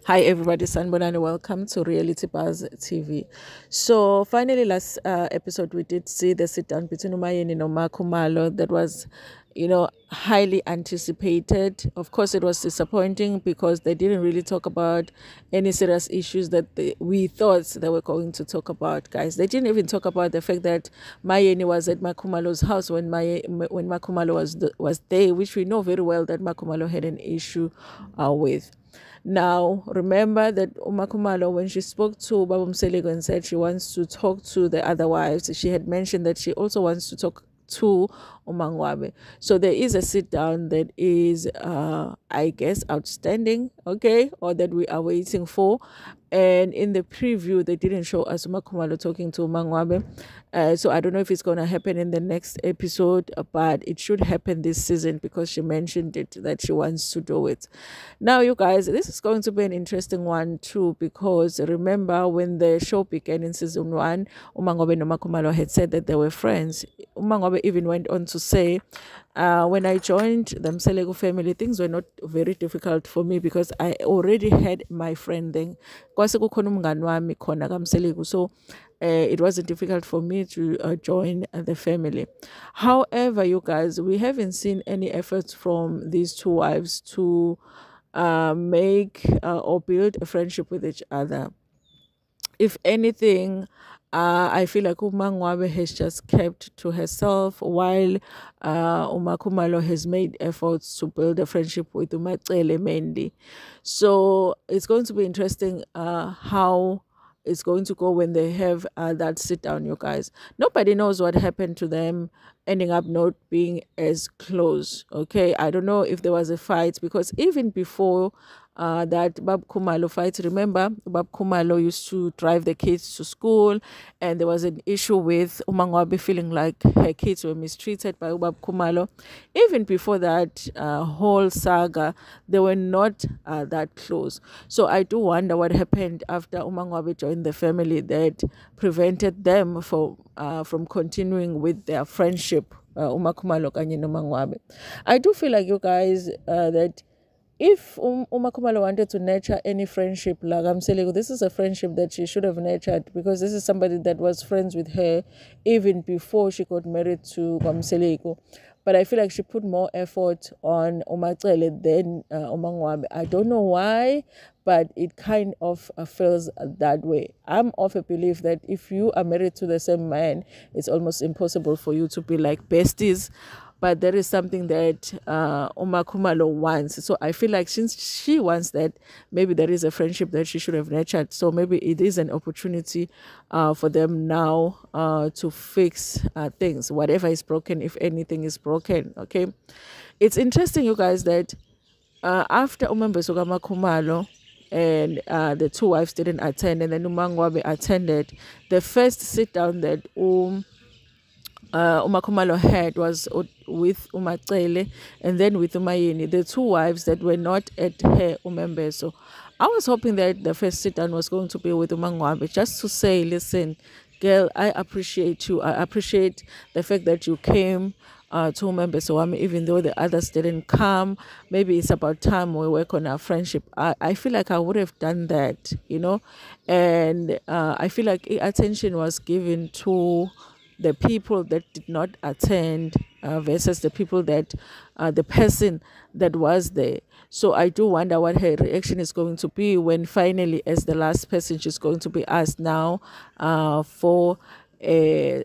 Hi everybody, Sanbonani. Welcome to Reality Buzz TV. So finally, last episode we did see the sit down between Umayeni and MaKhumalo. That was, highly anticipated. Of course, it was disappointing because they didn't really talk about any serious issues that we thought they were going to talk about. Guys, they didn't even talk about the fact that Mayeni was at MaKhumalo's house when MaKhumalo was there, which we know very well that MaKhumalo had an issue with. Now, remember that MaKhumalo, when she spoke to Babu Mseleko and said she wants to talk to the other wives, she had mentioned that she also wants to talk to MaNgwabe. So there is a sit down that is, I guess, outstanding, okay, or that we are waiting for. And in the preview, they didn't show us MaKhumalo talking to MaNgwabe. So I don't know if it's going to happen in the next episode, but it should happen this season because she mentioned it that she wants to do it. Now, you guys, this is going to be an interesting one too because remember when the show began in season 1, MaNgwabe and MaKhumalo had said that they were friends. MaNgwabe even went on to say, when I joined the Mseleko family, things were not very difficult for me because I already had my friend then. So it wasn't difficult for me to join the family. However, you guys, we haven't seen any efforts from these two wives to make or build a friendship with each other. If anything, I feel like MaNgwabe has just kept to herself while MaKhumalo has made efforts to build a friendship with Umacele mainly. So it's going to be interesting how it's going to go when they have that sit down, you guys. Nobody knows what happened to them ending up not being as close. Okay, I don't know if there was a fight because even before that Bab Khumalo fight, remember Bab Khumalo used to drive the kids to school and there was an issue with MaNgwabe feeling like her kids were mistreated by Bab Khumalo. Even before that whole saga, they were not that close. So I do wonder what happened after MaNgwabe joined the family that prevented them from continuing with their friendship. MaKhumalo kanye noMaNgwabe. I do feel like you guys that if MaKhumalo wanted to nurture any friendship like Mseleko, this is a friendship that she should have nurtured because this is somebody that was friends with her even before she got married to Mseleko. But I feel like she put more effort on Umacele than MaNgwabe. I don't know why, but it kind of feels that way. I'm of a belief that if you are married to the same man, it's almost impossible for you to be like besties. But there is something that MaKhumalo wants. So I feel like since she wants that, maybe there is a friendship that she should have nurtured. So maybe it is an opportunity for them now to fix things. Whatever is broken, if anything is broken, okay? It's interesting, you guys, that after Umembeso MaKhumalo and the two wives didn't attend, and then MaNgwabe attended, the first sit down that MaKhumalo had was with Umacele and then with Umayeni, the two wives that were not at her Umembeso. I was hoping that the first sit down was going to be with MaNgwabe just to say, listen, girl, I appreciate you. I appreciate the fact that you came to Umembeso, even though the others didn't come. Maybe it's about time we work on our friendship. I feel like I would have done that, and I feel like attention was given to the people that did not attend versus the people that the person that was there. So I do wonder what her reaction is going to be when finally, as the last person, she's going to be asked now for a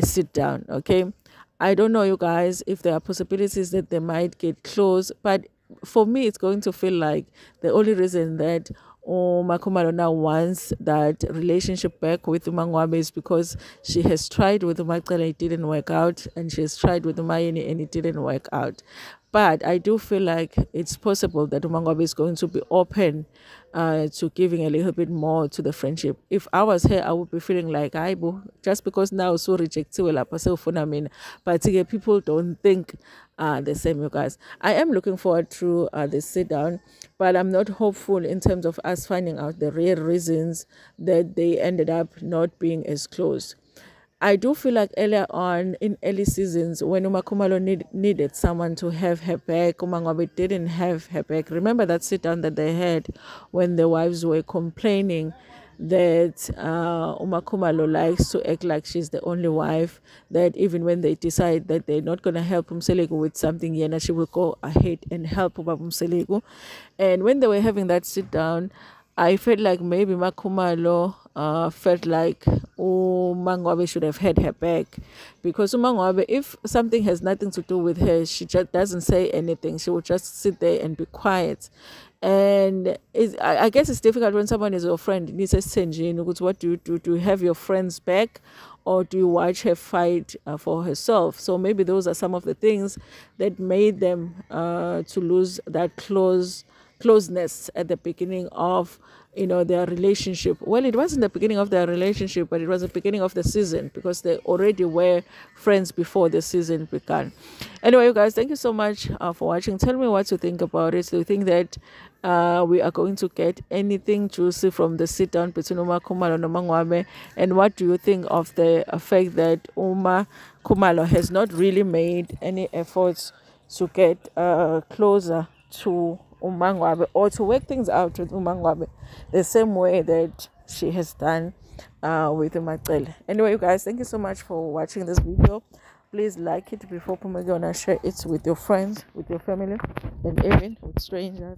sit down. Okay, I don't know, you guys, if there are possibilities that they might get close, but for me, it's going to feel like the only reason that MaKhumalo now wants that relationship back with MaNgwabe is because she has tried with Umacele, it didn't work out, and she has tried with Umayeni and it didn't work out. But I do feel like it's possible that MaNgwabe is going to be open to giving a little bit more to the friendship. If I was here, I would be feeling like, just because now so rejected, but people don't think the same, you guys. I am looking forward to the sit down, but I'm not hopeful in terms of us finding out the real reasons that they ended up not being as close. I do feel like earlier on in early seasons when MaKhumalo needed someone to have her back, MaNgwabe didn't have her back. Remember that sit down that they had when the wives were complaining that MaKhumalo likes to act like she's the only wife, that even when they decide that they're not going to help Umselego with something, Yena, she will go ahead and help Umselego. And when they were having that sit down, I felt like maybe MaKhumalo felt like MaNgwabe should have had her back, because MaNgwabe, if something has nothing to do with her, she just doesn't say anything. She will just sit there and be quiet. And I guess it's difficult when someone is your friend. What do you do? Do you have your friend's back, or do you watch her fight for herself? So maybe those are some of the things that made them to lose that closeness at the beginning of their relationship. Well, it wasn't the beginning of their relationship, but it was the beginning of the season, because they already were friends before the season began. Anyway, you guys, thank you so much for watching. Tell me what you think about it. Do you think that we are going to get anything juicy from the sit down between MaKhumalo and MaNgwabe? And what do you think of the fact that MaKhumalo has not really made any efforts to get closer to MaNgwabe, or to work things out with MaNgwabe the same way that she has done with Macele? Anyway, you guys, thank you so much for watching this video. Please like it before Pumagona, share it with your friends, with your family, and even with strangers.